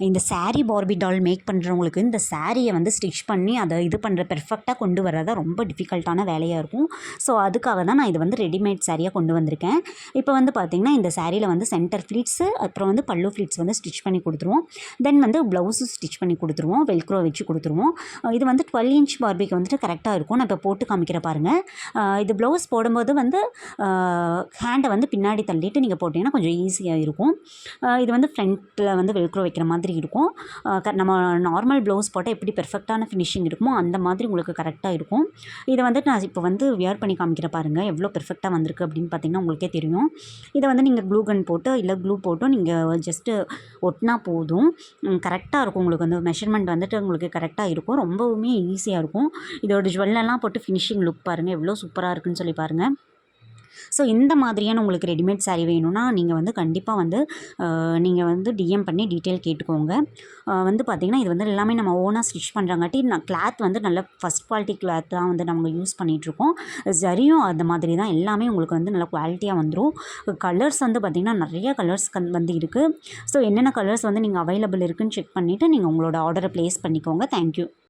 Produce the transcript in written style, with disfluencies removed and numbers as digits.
இந்த sari Barbie doll make பண்ணுறவங்களுக்கு இந்த சாரியை வந்து ஸ்டிச் பண்ணி அதை இது பண்ணுற பெர்ஃபெக்டாக கொண்டு வர்றதா ரொம்ப டிஃபிகல்ட்டான வேலையாக இருக்கும். ஸோ அதுக்காக தான் நான் இது வந்து ரெடிமேட் சாரியாக கொண்டு வந்திருக்கேன். இப்போ வந்து பார்த்திங்கன்னா இந்த சாரியில் வந்து சென்டர் ஃப்ளீட்ஸு அப்புறம் வந்து பல்லு ஃப்ளீட்ஸ் வந்து ஸ்டிச் பண்ணி கொடுத்துருவோம். தென் வந்து ப்ளவுஸும் ஸ்டிச் பண்ணி கொடுத்துருவோம், வெல்க்ரோ வச்சு கொடுத்துருவோம். இது வந்து 12 இன்ச் பார்பிக்கு வந்துட்டு கரெக்டாக இருக்கும். நான் இப்போ போட்டு காமிக்கிற பாருங்கள். இது ப்ளவுஸ் போடும்போது வந்து ஹேண்டை வந்து பின்னாடி தள்ளிட்டு நீங்கள் போட்டிங்கன்னா கொஞ்சம் ஈஸியாக இருக்கும். இது வந்து ஃப்ரண்ட்டில் வந்து வெல்க்ரோ வைக்கிற மாதிரி இருக்கும். நம்ம நார்மல் ப்ளவுஸ் போட்டால் எப்படி பெர்ஃபெக்டான ஃபினிஷிங் இருக்குமோ அந்த மாதிரி உங்களுக்கு கரெக்டாக இருக்கும். இதை வந்து நான் இப்போ வந்து வியர் பண்ணி காமிக்கிற பாருங்கள் எவ்வளோ பெர்ஃபெக்டாக வந்திருக்கு அப்படின்னு பார்த்தீங்கன்னா உங்களுக்கே தெரியும். இதை வந்து நீங்கள் க்ளூ கன் போட்டு இல்லை க்ளூ போட்டும் நீங்கள் ஜஸ்ட்டு ஒட்டினா போதும். கரெக்டாக இருக்கும். உங்களுக்கு வந்து மெஷர்மெண்ட் வந்துட்டு உங்களுக்கு கரெக்டாக இருக்கும். ரொம்பவுமே ஈஸியாக இருக்கும். இதோட ஜுவல்லெல்லாம் போட்டு ஃபினிஷிங் லுக் பாருங்கள் எவ்வளோ சூப்பராக இருக்குன்னு சொல்லி பாருங்கள். ஸோ இந்த மாதிரியான உங்களுக்கு ரெடிமேட் சாரீ வேணும்னா நீங்கள் வந்து கண்டிப்பாக வந்து நீங்கள் வந்து டிஎம் பண்ணி டீட்டெயில் கேட்டுக்கோங்க. வந்து பார்த்திங்கன்னா இது வந்து எல்லாமே நம்ம ஓனாக ஸ்டிச் பண்ணுறங்காட்டி கிளாத் வந்து நல்ல ஃபஸ்ட் குவாலிட்டி கிளாத் தான் வந்து நம்ம யூஸ் பண்ணிகிட்ருக்கோம். சரியும் அந்த மாதிரி தான் எல்லாமே உங்களுக்கு வந்து நல்ல குவாலிட்டியாக வந்துடும். கலர்ஸ் வந்து பார்த்திங்கன்னா நிறைய கலர்ஸ் வந்து இருக்குது. ஸோ என்னென்ன கலர்ஸ் வந்து நீங்கள் அவைலபிள் இருக்குதுன்னு செக் பண்ணிவிட்டு நீங்கள் உங்களோட ஆர்டரை ப்ளேஸ் பண்ணிக்கோங்க. தேங்க்யூ.